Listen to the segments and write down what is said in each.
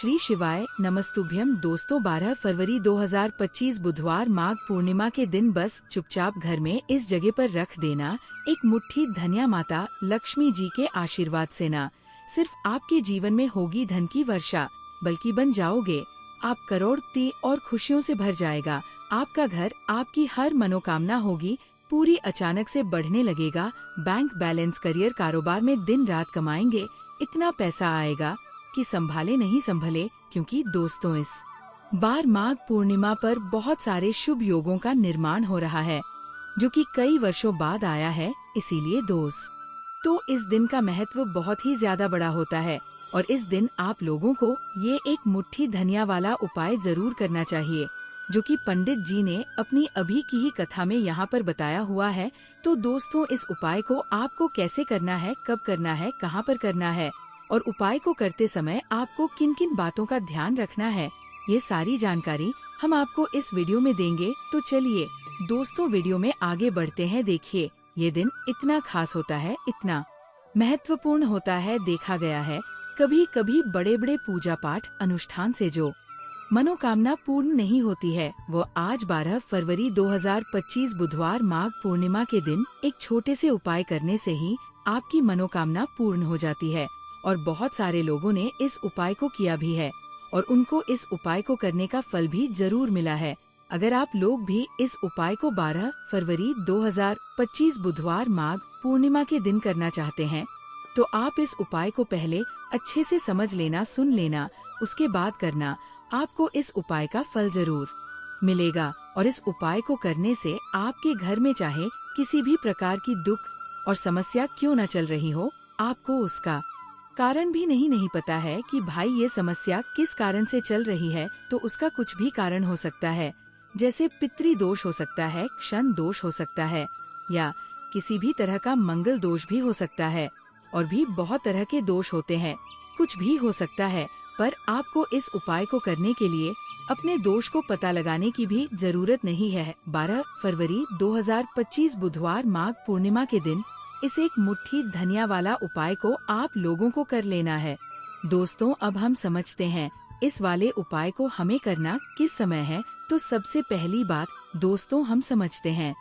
श्री शिवाय नमस्तुभ्यम। दोस्तों 12 फरवरी 2025 बुधवार माघ पूर्णिमा के दिन बस चुपचाप घर में इस जगह पर रख देना एक मुट्ठी धनिया माता लक्ष्मी जी के आशीर्वाद से ना सिर्फ आपके जीवन में होगी धन की वर्षा, बल्कि बन जाओगे आप करोड़पति और खुशियों से भर जाएगा आपका घर। आपकी हर मनोकामना होगी पूरी, अचानक से बढ़ने लगेगा बैंक बैलेंस, करियर, कारोबार में दिन रात कमाएंगे, इतना पैसा आएगा कि संभाले नहीं संभले। क्योंकि दोस्तों इस बार माघ पूर्णिमा पर बहुत सारे शुभ योगों का निर्माण हो रहा है जो कि कई वर्षों बाद आया है। इसीलिए तो इस दिन का महत्व बहुत ही ज्यादा बड़ा होता है और इस दिन आप लोगों को ये एक मुट्ठी धनिया वाला उपाय जरूर करना चाहिए जो कि पंडित जी ने अपनी अभी की ही कथा में यहाँ पर बताया हुआ है। तो दोस्तों इस उपाय को आपको कैसे करना है, कब करना है, कहाँ पर करना है और उपाय को करते समय आपको किन किन बातों का ध्यान रखना है, ये सारी जानकारी हम आपको इस वीडियो में देंगे। तो चलिए दोस्तों वीडियो में आगे बढ़ते हैं। देखिए ये दिन इतना खास होता है, इतना महत्वपूर्ण होता है। देखा गया है कभी कभी बड़े बड़े पूजा पाठ अनुष्ठान से जो मनोकामना पूर्ण नहीं होती है, वो आज 12 फरवरी 2025 बुधवार माघ पूर्णिमा के दिन एक छोटे से उपाय करने से ही आपकी मनोकामना पूर्ण हो जाती है। और बहुत सारे लोगों ने इस उपाय को किया भी है और उनको इस उपाय को करने का फल भी जरूर मिला है। अगर आप लोग भी इस उपाय को 12 फरवरी 2025 बुधवार माघ पूर्णिमा के दिन करना चाहते हैं तो आप इस उपाय को पहले अच्छे से समझ लेना, सुन लेना, उसके बाद करना। आपको इस उपाय का फल जरूर मिलेगा और इस उपाय को करने से आपके घर में चाहे किसी भी प्रकार की दुख और समस्या क्यों न चल रही हो, आपको उसका कारण भी नहीं पता है कि भाई ये समस्या किस कारण से चल रही है, तो उसका कुछ भी कारण हो सकता है। जैसे पितृ दोष हो सकता है, क्षण दोष हो सकता है या किसी भी तरह का मंगल दोष भी हो सकता है और भी बहुत तरह के दोष होते हैं, कुछ भी हो सकता है। पर आपको इस उपाय को करने के लिए अपने दोष को पता लगाने की भी जरूरत नहीं है। 12 फरवरी 2025 बुधवार माघ पूर्णिमा के दिन इस एक मुट्ठी धनिया वाला उपाय को आप लोगों को कर लेना है। दोस्तों अब हम समझते हैं इस वाले उपाय को हमें करना किस समय है। तो सबसे पहली बात दोस्तों हम समझते हैं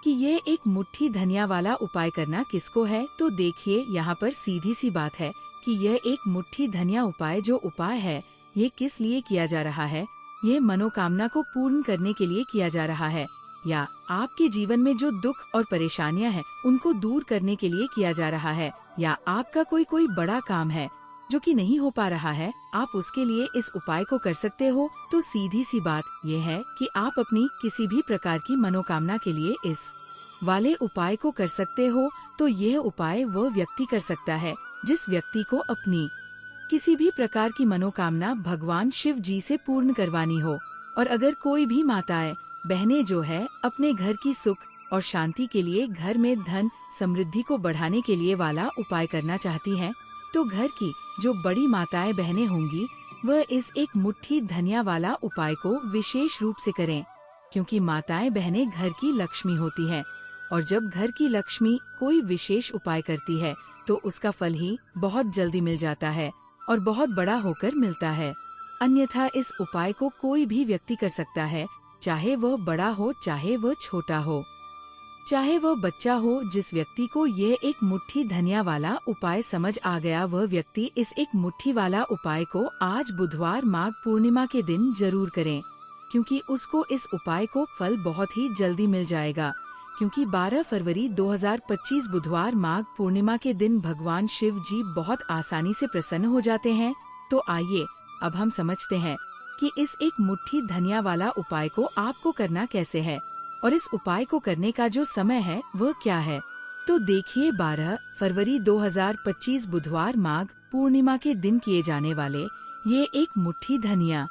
कि ये एक मुट्ठी धनिया वाला उपाय करना किसको है। तो देखिए यहाँ पर सीधी सी बात है कि यह एक मुट्ठी धनिया उपाय जो उपाय है ये किस लिए किया जा रहा है। ये मनोकामना को पूर्ण करने के लिए किया जा रहा है या आपके जीवन में जो दुख और परेशानियां हैं उनको दूर करने के लिए किया जा रहा है, या आपका कोई बड़ा काम है जो कि नहीं हो पा रहा है, आप उसके लिए इस उपाय को कर सकते हो। तो सीधी सी बात ये है कि आप अपनी किसी भी प्रकार की मनोकामना के लिए इस वाले उपाय को कर सकते हो। तो यह उपाय वह व्यक्ति कर सकता है जिस व्यक्ति को अपनी किसी भी प्रकार की मनोकामना भगवान शिव जी से पूर्ण करवानी हो। और अगर कोई भी माताएं बहनें जो है अपने घर की सुख और शांति के लिए, घर में धन समृद्धि को बढ़ाने के लिए वाला उपाय करना चाहती हैं, तो घर की जो बड़ी माताएं बहनें होंगी वह इस एक मुट्ठी धनिया वाला उपाय को विशेष रूप से करें। क्योंकि माताएं बहनें घर की लक्ष्मी होती हैं और जब घर की लक्ष्मी कोई विशेष उपाय करती है तो उसका फल ही बहुत जल्दी मिल जाता है और बहुत बड़ा होकर मिलता है। अन्यथा इस उपाय को कोई भी व्यक्ति कर सकता है, चाहे वह बड़ा हो, चाहे वह छोटा हो, चाहे वह बच्चा हो। जिस व्यक्ति को ये एक मुट्ठी धनिया वाला उपाय समझ आ गया वह व्यक्ति इस एक मुट्ठी वाला उपाय को आज बुधवार माघ पूर्णिमा के दिन जरूर करें, क्योंकि उसको इस उपाय को फल बहुत ही जल्दी मिल जाएगा। क्योंकि 12 फरवरी 2025 बुधवार माघ पूर्णिमा के दिन भगवान शिव जी बहुत आसानी से प्रसन्न हो जाते हैं। तो आइए अब हम समझते हैं कि इस एक मुट्ठी धनिया वाला उपाय को आपको करना कैसे है और इस उपाय को करने का जो समय है वह क्या है। तो देखिए 12 फरवरी 2025 बुधवार माघ पूर्णिमा के दिन किए जाने वाले ये एक मुट्ठी धनिया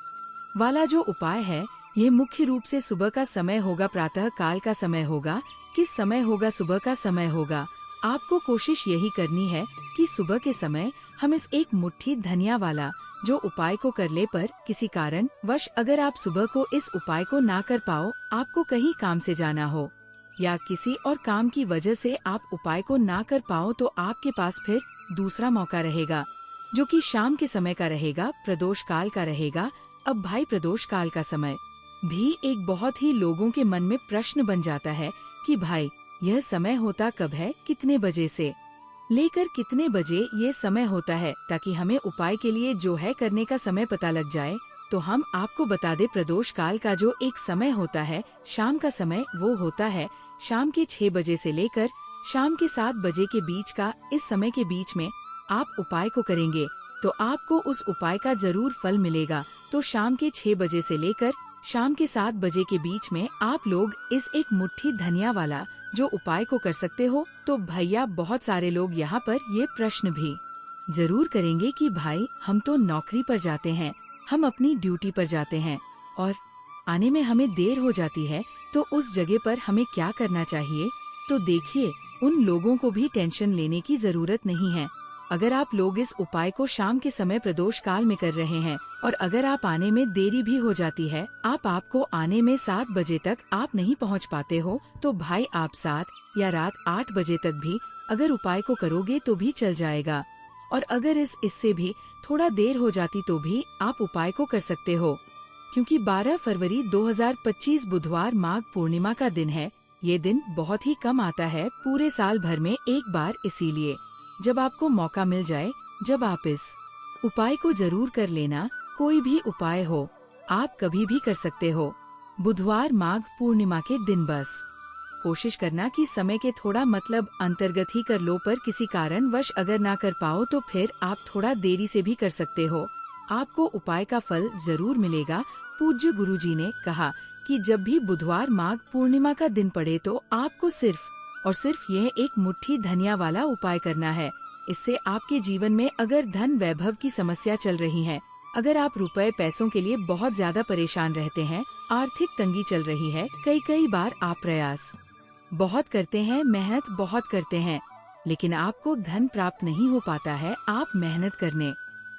वाला जो उपाय है ये मुख्य रूप से सुबह का समय होगा, प्रातः काल का समय होगा। किस समय होगा? सुबह का समय होगा। आपको कोशिश यही करनी है कि सुबह के समय हम इस एक मुट्ठी धनिया वाला जो उपाय को कर ले, पर किसी कारण वश अगर आप सुबह को इस उपाय को ना कर पाओ, आपको कहीं काम से जाना हो या किसी और काम की वजह से आप उपाय को ना कर पाओ, तो आपके पास फिर दूसरा मौका रहेगा। जो कि शाम के समय का रहेगा, प्रदोष काल का रहेगा। अब भाई प्रदोष काल का समय भी एक बहुत ही लोगों के मन में प्रश्न बन जाता है कि भाई यह समय होता कब है, कितने बजे से लेकर कितने बजे ये समय होता है, ताकि हमें उपाय के लिए जो है करने का समय पता लग जाए। तो हम आपको बता दे, प्रदोष काल का जो एक समय होता है, शाम का समय, वो होता है शाम के 6 बजे से लेकर शाम के 7 बजे के बीच का। इस समय के बीच में आप उपाय को करेंगे तो आपको उस उपाय का जरूर फल मिलेगा। तो शाम के 6 बजे से लेकर शाम के 7 बजे के बीच में आप लोग इस एक मुट्ठी धनिया वाला जो उपाय को कर सकते हो। तो भैया बहुत सारे लोग यहाँ पर ये प्रश्न भी जरूर करेंगे कि भाई हम तो नौकरी पर जाते हैं, हम अपनी ड्यूटी पर जाते हैं और आने में हमें देर हो जाती है, तो उस जगह पर हमें क्या करना चाहिए। तो देखिए, उन लोगों को भी टेंशन लेने की जरूरत नहीं है। अगर आप लोग इस उपाय को शाम के समय प्रदोष काल में कर रहे हैं और अगर आप आने में देरी भी हो जाती है, आपको आने में 7 बजे तक आप नहीं पहुंच पाते हो, तो भाई आप 7 या रात 8 बजे तक भी अगर उपाय को करोगे तो भी चल जाएगा। और अगर इससे भी थोड़ा देर हो जाती तो भी आप उपाय को कर सकते हो, क्योंकि 12 फरवरी 2025 बुधवार माघ पूर्णिमा का दिन है। ये दिन बहुत ही कम आता है पूरे साल भर में एक बार, इसीलिए जब आपको मौका मिल जाए, जब आप इस उपाय को जरूर कर लेना। कोई भी उपाय हो, आप कभी भी कर सकते हो। बुधवार माघ पूर्णिमा के दिन बस कोशिश करना कि समय के थोड़ा मतलब अंतर्गत ही कर लो, पर किसी कारणवश अगर ना कर पाओ तो फिर आप थोड़ा देरी से भी कर सकते हो। आपको उपाय का फल जरूर मिलेगा। पूज्य गुरुजी ने कहा कि जब भी बुधवार माघ पूर्णिमा का दिन पड़े तो आपको सिर्फ और सिर्फ यह एक मुट्ठी धनिया वाला उपाय करना है। इससे आपके जीवन में अगर धन वैभव की समस्या चल रही है, अगर आप रुपए पैसों के लिए बहुत ज्यादा परेशान रहते हैं, आर्थिक तंगी चल रही है, कई बार आप प्रयास बहुत करते हैं, मेहनत बहुत करते हैं, लेकिन आपको धन प्राप्त नहीं हो पाता है, आप मेहनत करने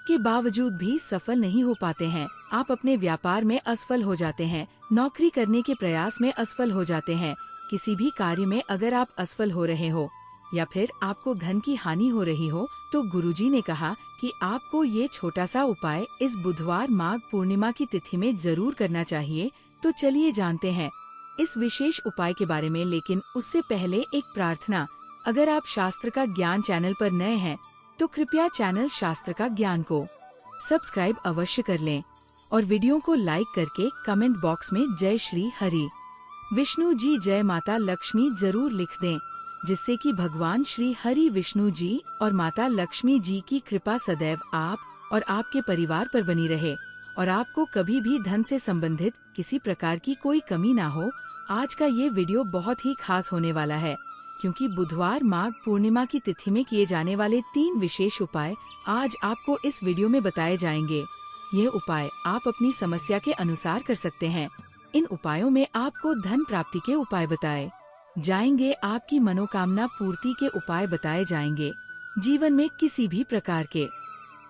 के बावजूद भी सफल नहीं हो पाते हैं, आप अपने व्यापार में असफल हो जाते हैं, नौकरी करने के प्रयास में असफल हो जाते हैं, किसी भी कार्य में अगर आप असफल हो रहे हो या फिर आपको धन की हानि हो रही हो, तो गुरुजी ने कहा कि आपको ये छोटा सा उपाय इस बुधवार माघ पूर्णिमा की तिथि में जरूर करना चाहिए। तो चलिए जानते हैं इस विशेष उपाय के बारे में, लेकिन उससे पहले एक प्रार्थना। अगर आप शास्त्र का ज्ञान चैनल पर नए हैं तो कृपया चैनल शास्त्र का ज्ञान को सब्सक्राइब अवश्य कर लें और वीडियो को लाइक करके कमेंट बॉक्स में जय श्री हरि विष्णु जी, जय माता लक्ष्मी जरूर लिख दें, जिससे कि भगवान श्री हरि विष्णु जी और माता लक्ष्मी जी की कृपा सदैव आप और आपके परिवार पर बनी रहे और आपको कभी भी धन से संबंधित किसी प्रकार की कोई कमी ना हो। आज का ये वीडियो बहुत ही खास होने वाला है, क्योंकि बुधवार माघ पूर्णिमा की तिथि में किए जाने वाले 3 विशेष उपाय आज आपको इस वीडियो में बताए जाएंगे। ये उपाय आप अपनी समस्या के अनुसार कर सकते हैं। इन उपायों में आपको धन प्राप्ति के उपाय बताए जाएंगे, आपकी मनोकामना पूर्ति के उपाय बताए जाएंगे, जीवन में किसी भी प्रकार के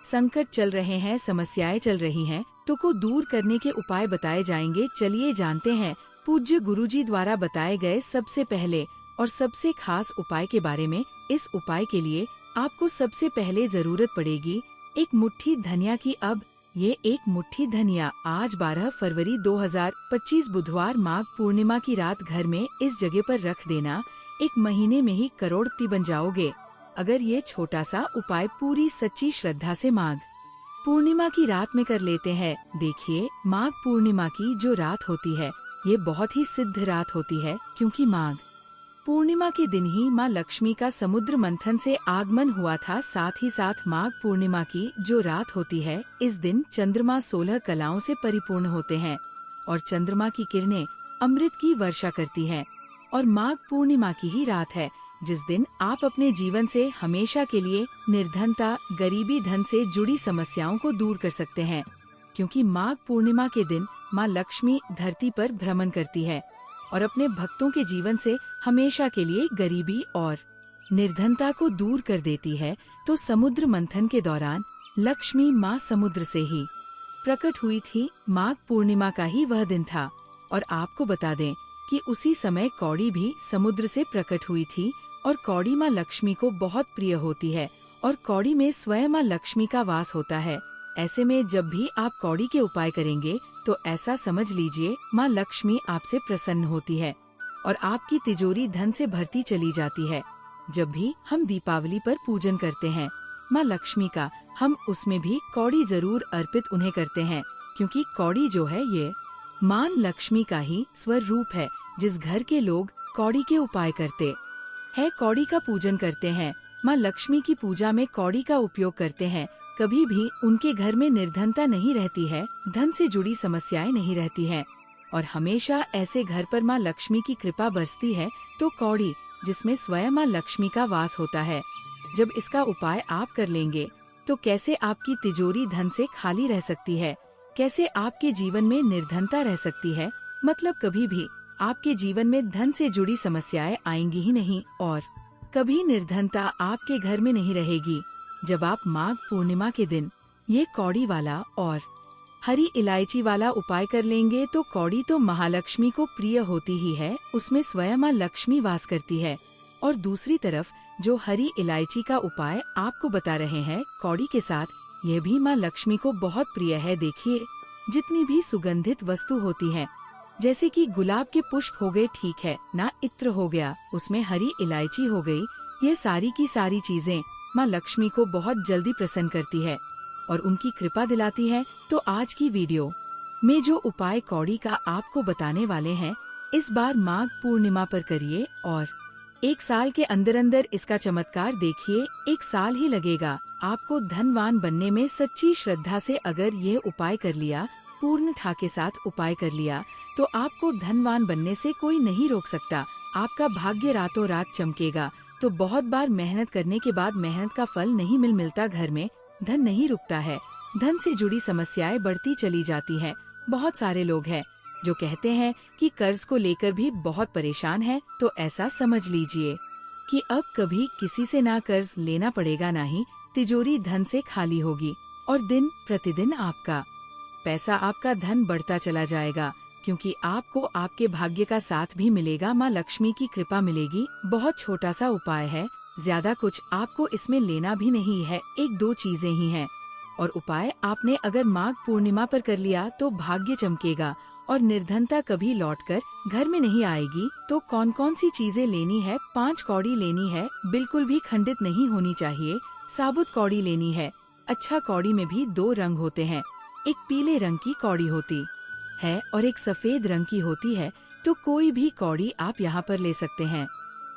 संकट चल रहे हैं, समस्याएं चल रही हैं, तो को दूर करने के उपाय बताए जाएंगे। चलिए जानते हैं पूज्य गुरुजी द्वारा बताए गए सबसे पहले और सबसे खास उपाय के बारे में। इस उपाय के लिए आपको सबसे पहले जरूरत पड़ेगी एक मुट्ठी धनिया की। अब ये एक मुट्ठी धनिया आज 12 फरवरी 2025 बुधवार माघ पूर्णिमा की रात घर में इस जगह पर रख देना। 1 महीने में ही करोड़पति बन जाओगे अगर ये छोटा सा उपाय पूरी सच्ची श्रद्धा से माघ पूर्णिमा की रात में कर लेते हैं। देखिए, माघ पूर्णिमा की जो रात होती है ये बहुत ही सिद्ध रात होती है, क्योंकि माघ पूर्णिमा के दिन ही माँ लक्ष्मी का समुद्र मंथन से आगमन हुआ था। साथ ही साथ माघ पूर्णिमा की जो रात होती है, इस दिन चंद्रमा 16 कलाओं से परिपूर्ण होते हैं और चंद्रमा की किरणें अमृत की वर्षा करती हैं। और माघ पूर्णिमा की ही रात है जिस दिन आप अपने जीवन से हमेशा के लिए निर्धनता, गरीबी, धन से जुड़ी समस्याओं को दूर कर सकते हैं, क्योंकि माघ पूर्णिमा के दिन माँ लक्ष्मी धरती पर भ्रमण करती है और अपने भक्तों के जीवन से हमेशा के लिए गरीबी और निर्धनता को दूर कर देती है। तो समुद्र मंथन के दौरान लक्ष्मी माँ समुद्र से ही प्रकट हुई थी। माघ पूर्णिमा का ही वह दिन था और आपको बता दें कि उसी समय कौड़ी भी समुद्र से प्रकट हुई थी और कौड़ी माँ लक्ष्मी को बहुत प्रिय होती है और कौड़ी में स्वयं माँ लक्ष्मी का वास होता है। ऐसे में जब भी आप कौड़ी के उपाय करेंगे तो ऐसा समझ लीजिए माँ लक्ष्मी आपसे प्रसन्न होती है और आपकी तिजोरी धन से भरती चली जाती है। जब भी हम दीपावली पर पूजन करते हैं माँ लक्ष्मी का, हम उसमें भी कौड़ी जरूर अर्पित उन्हें करते हैं, क्योंकि कौड़ी जो है ये माँ लक्ष्मी का ही स्वर रूप है। जिस घर के लोग कौड़ी के उपाय करते हैं, कौड़ी का पूजन करते हैं, माँ लक्ष्मी की पूजा में कौड़ी का उपयोग करते हैं, कभी भी उनके घर में निर्धनता नहीं रहती है, धन से जुड़ी समस्याएं नहीं रहती हैं और हमेशा ऐसे घर पर माँ लक्ष्मी की कृपा बरसती है। तो कौड़ी जिसमें स्वयं माँ लक्ष्मी का वास होता है, जब इसका उपाय आप कर लेंगे तो कैसे आपकी तिजोरी धन से खाली रह सकती है, कैसे आपके जीवन में निर्धनता रह सकती है। मतलब कभी भी आपके जीवन में धन से जुड़ी समस्याएं आएंगी ही नहीं और कभी निर्धनता आपके घर में नहीं रहेगी। जब आप माघ पूर्णिमा के दिन ये कौड़ी वाला और हरी इलायची वाला उपाय कर लेंगे तो कौड़ी तो महालक्ष्मी को प्रिय होती ही है, उसमें स्वयं माँ लक्ष्मी वास करती है। और दूसरी तरफ जो हरी इलायची का उपाय आपको बता रहे हैं कौड़ी के साथ, यह भी माँ लक्ष्मी को बहुत प्रिय है। देखिए, जितनी भी सुगंधित वस्तु होती है, जैसे कि गुलाब के पुष्प हो गए, ठीक है ना, इत्र हो गया, उसमें हरी इलायची हो गई, ये सारी की सारी चीजें माँ लक्ष्मी को बहुत जल्दी प्रसन्न करती है और उनकी कृपा दिलाती है। तो आज की वीडियो में जो उपाय कौड़ी का आपको बताने वाले हैं, इस बार माघ पूर्णिमा पर करिए और 1 साल के अंदर अंदर इसका चमत्कार देखिए। 1 साल ही लगेगा आपको धनवान बनने में। सच्ची श्रद्धा से अगर ये उपाय कर लिया, पूर्ण ठा के साथ उपाय कर लिया, तो आपको धनवान बनने से कोई नहीं रोक सकता। आपका भाग्य रातों रात चमकेगा। तो बहुत बार मेहनत करने के बाद मेहनत का फल नहीं मिलता, घर में धन नहीं रुकता है, धन से जुड़ी समस्याएं बढ़ती चली जाती हैं। बहुत सारे लोग हैं जो कहते हैं कि कर्ज को लेकर भी बहुत परेशान है। तो ऐसा समझ लीजिए कि अब कभी किसी से ना कर्ज लेना पड़ेगा, ना ही तिजोरी धन से खाली होगी और दिन प्रतिदिन आपका पैसा, आपका धन बढ़ता चला जाएगा, क्योंकि आपको आपके भाग्य का साथ भी मिलेगा, माँ लक्ष्मी की कृपा मिलेगी। बहुत छोटा सा उपाय है, ज्यादा कुछ आपको इसमें लेना भी नहीं है, 1-2 चीजें ही हैं। और उपाय आपने अगर माघ पूर्णिमा पर कर लिया तो भाग्य चमकेगा और निर्धनता कभी लौटकर घर में नहीं आएगी। तो कौन कौन सी चीजें लेनी है? 5 कौड़ी लेनी है, बिल्कुल भी खंडित नहीं होनी चाहिए। साबुत कौड़ी लेनी है। अच्छा, कौड़ी में भी 2 रंग होते हैं, एक पीले रंग की कौड़ी होती है और एक सफेद रंग की होती है। तो कोई भी कौड़ी आप यहाँ पर ले सकते हैं।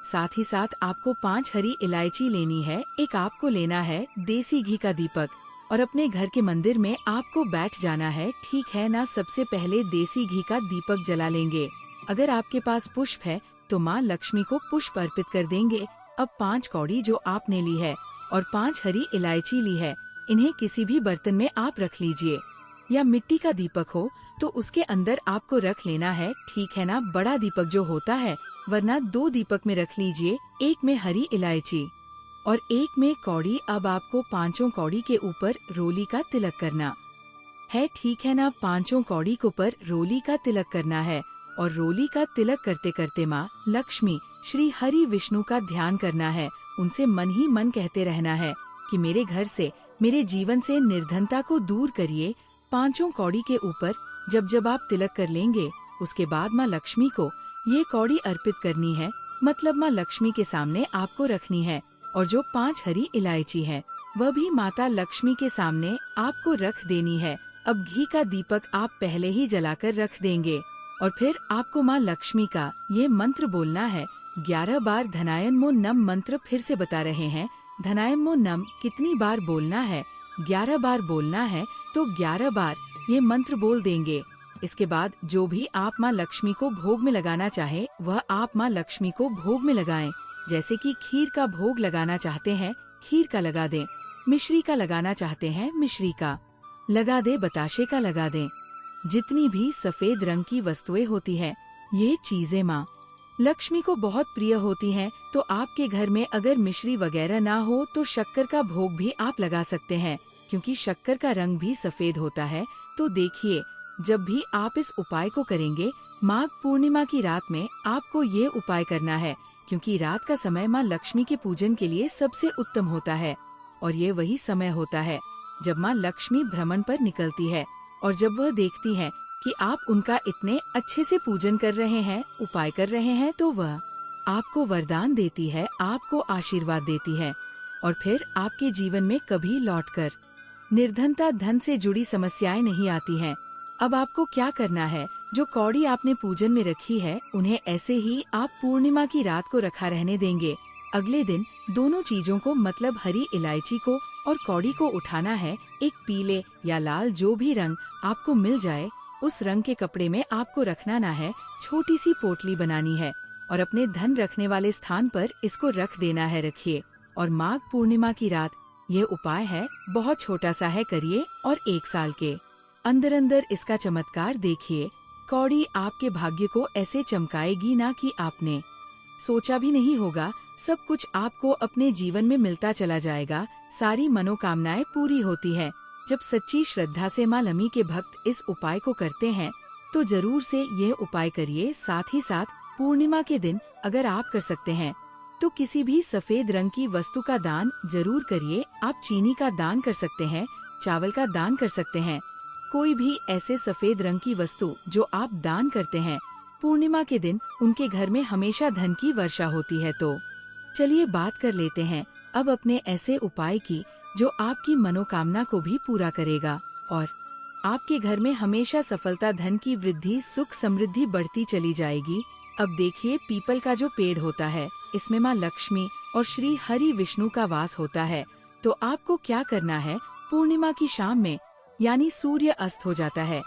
साथ ही साथ आपको 5 हरी इलायची लेनी है। एक आपको लेना है देसी घी का दीपक और अपने घर के मंदिर में आपको बैठ जाना है, ठीक है ना। सबसे पहले देसी घी का दीपक जला लेंगे। अगर आपके पास पुष्प है तो माँ लक्ष्मी को पुष्प अर्पित कर देंगे। अब 5 कौड़ी जो आपने ली है और 5 हरी इलायची ली है, इन्हें किसी भी बर्तन में आप रख लीजिए, या मिट्टी का दीपक हो तो उसके अंदर आपको रख लेना है, ठीक है ना, बड़ा दीपक जो होता है, वरना 2 दीपक में रख लीजिए, एक में हरी इलायची और एक में कौड़ी। अब आपको 5 कौड़ी के ऊपर रोली का तिलक करना है, ठीक है ना, 5 कौड़ी के ऊपर रोली का तिलक करना है और रोली का तिलक करते करते माँ लक्ष्मी, श्री हरि विष्णु का ध्यान करना है। उनसे मन ही मन कहते रहना है कि मेरे घर से, मेरे जीवन से निर्धनता को दूर करिए। 5 कौड़ी के ऊपर जब जब आप तिलक कर लेंगे, उसके बाद माँ लक्ष्मी को ये कौड़ी अर्पित करनी है, मतलब माँ लक्ष्मी के सामने आपको रखनी है। और जो 5 हरी इलायची है वह भी माता लक्ष्मी के सामने आपको रख देनी है। अब घी का दीपक आप पहले ही जलाकर रख देंगे और फिर आपको माँ लक्ष्मी का ये मंत्र बोलना है 11 बार। धनायन्मो नम मंत्र फिर से बता रहे हैं, धनायन्मो नम कितनी बार बोलना है? 11 बार बोलना है। तो 11 बार ये मंत्र बोल देंगे। इसके बाद जो भी आप माँ लक्ष्मी को भोग में लगाना चाहे वह आप माँ लक्ष्मी को भोग में लगाएं। जैसे कि खीर का भोग लगाना चाहते हैं, खीर का लगा दें, मिश्री का लगाना चाहते हैं, मिश्री का लगा दें, बताशे का लगा दें। जितनी भी सफेद रंग की वस्तुएं होती हैं, ये चीजें माँ लक्ष्मी को बहुत प्रिय होती हैं। तो आपके घर में अगर मिश्री वगैरह ना हो तो शक्कर का भोग भी आप लगा सकते हैं, क्योंकि शक्कर का रंग भी सफेद होता है। तो देखिए, जब भी आप इस उपाय को करेंगे, माघ पूर्णिमा की रात में आपको ये उपाय करना है, क्योंकि रात का समय माँ लक्ष्मी के पूजन के लिए सबसे उत्तम होता है। और ये वही समय होता है जब माँ लक्ष्मी भ्रमण पर निकलती है, और जब वह देखती है कि आप उनका इतने अच्छे से पूजन कर रहे हैं, उपाय कर रहे हैं, तो वह आपको वरदान देती है, आपको आशीर्वाद देती है, और फिर आपके जीवन में कभी लौटकर निर्धनता, धन से जुड़ी समस्याएं नहीं आती हैं। अब आपको क्या करना है, जो कौड़ी आपने पूजन में रखी है उन्हें ऐसे ही आप पूर्णिमा की रात को रखा रहने देंगे। अगले दिन दोनों चीजों को, मतलब हरी इलायची को और कौड़ी को उठाना है। एक पीले या लाल, जो भी रंग आपको मिल जाए, उस रंग के कपड़े में आपको रखना ना है। छोटी सी पोटली बनानी है और अपने धन रखने वाले स्थान पर इसको रख देना है। रखिए, और माघ पूर्णिमा की रात यह उपाय है, बहुत छोटा सा है, करिए और 1 साल के अंदर अंदर इसका चमत्कार देखिए। कौड़ी आपके भाग्य को ऐसे चमकाएगी ना कि आपने सोचा भी नहीं होगा। सब कुछ आपको अपने जीवन में मिलता चला जाएगा, सारी मनोकामनाएं पूरी होती है। जब सच्ची श्रद्धा से माँ लक्ष्मी के भक्त इस उपाय को करते हैं तो जरूर से यह उपाय करिए। साथ ही साथ पूर्णिमा के दिन अगर आप कर सकते हैं तो किसी भी सफेद रंग की वस्तु का दान जरूर करिए। आप चीनी का दान कर सकते हैं, चावल का दान कर सकते हैं, कोई भी ऐसे सफेद रंग की वस्तु जो आप दान करते हैं, पूर्णिमा के दिन उनके घर में हमेशा धन की वर्षा होती है। तो चलिए बात कर लेते हैं अब अपने ऐसे उपाय की जो आपकी मनोकामना को भी पूरा करेगा और आपके घर में हमेशा सफलता, धन की वृद्धि, सुख समृद्धि बढ़ती चली जाएगी। अब देखिए, पीपल का जो पेड़ होता है, इसमें माँ लक्ष्मी और श्री हरि विष्णु का वास होता है। तो आपको क्या करना है, पूर्णिमा की शाम में, यानी सूर्य अस्त हो जाता है,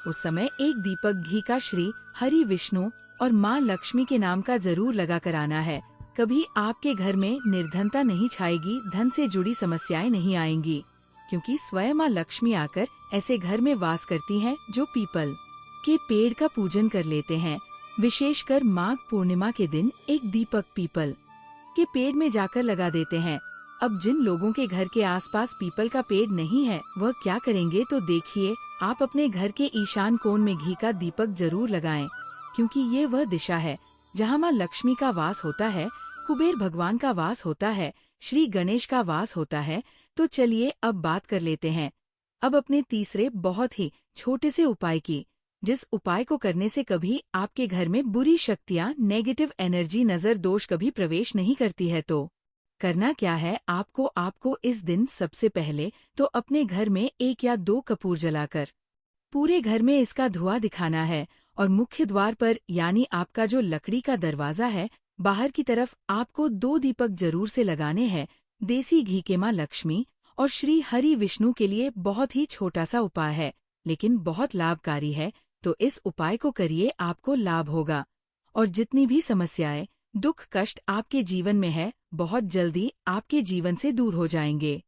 उस समय एक दीपक घी का श्री हरि विष्णु और माँ लक्ष्मी के नाम का जरूर लगा कर आना है। कभी आपके घर में निर्धनता नहीं छाएगी, धन से जुड़ी समस्याएं नहीं आएंगी, क्योंकि स्वयं माँ लक्ष्मी आकर ऐसे घर में वास करती हैं जो पीपल के पेड़ का पूजन कर लेते हैं। विशेषकर माघ पूर्णिमा के दिन एक दीपक पीपल के पेड़ में जाकर लगा देते हैं। अब जिन लोगों के घर के आसपास पीपल का पेड़ नहीं है, वह क्या करेंगे, तो देखिए, आप अपने घर के ईशान कोण में घी का दीपक जरूर लगाएं, क्योंकि ये वह दिशा है जहाँ माँ लक्ष्मी का वास होता है, कुबेर भगवान का वास होता है, श्री गणेश का वास होता है। तो चलिए अब बात कर लेते हैं अब अपने तीसरे बहुत ही छोटे से उपाय की, जिस उपाय को करने से कभी आपके घर में बुरी शक्तियाँ, नेगेटिव एनर्जी, नजर दोष कभी प्रवेश नहीं करती है। तो करना क्या है, आपको इस दिन सबसे पहले तो अपने घर में 1 या 2 कपूर जलाकर पूरे घर में इसका धुआं दिखाना है, और मुख्य द्वार पर, यानी आपका जो लकड़ी का दरवाजा है, बाहर की तरफ आपको 2 दीपक जरूर से लगाने हैं। देसी घी के माँ लक्ष्मी और श्री हरि विष्णु के लिए बहुत ही छोटा सा उपाय है, लेकिन बहुत लाभकारी है। तो इस उपाय को करिए, आपको लाभ होगा, और जितनी भी समस्याएं, दुख, कष्ट आपके जीवन में है, बहुत जल्दी आपके जीवन से दूर हो जाएंगे।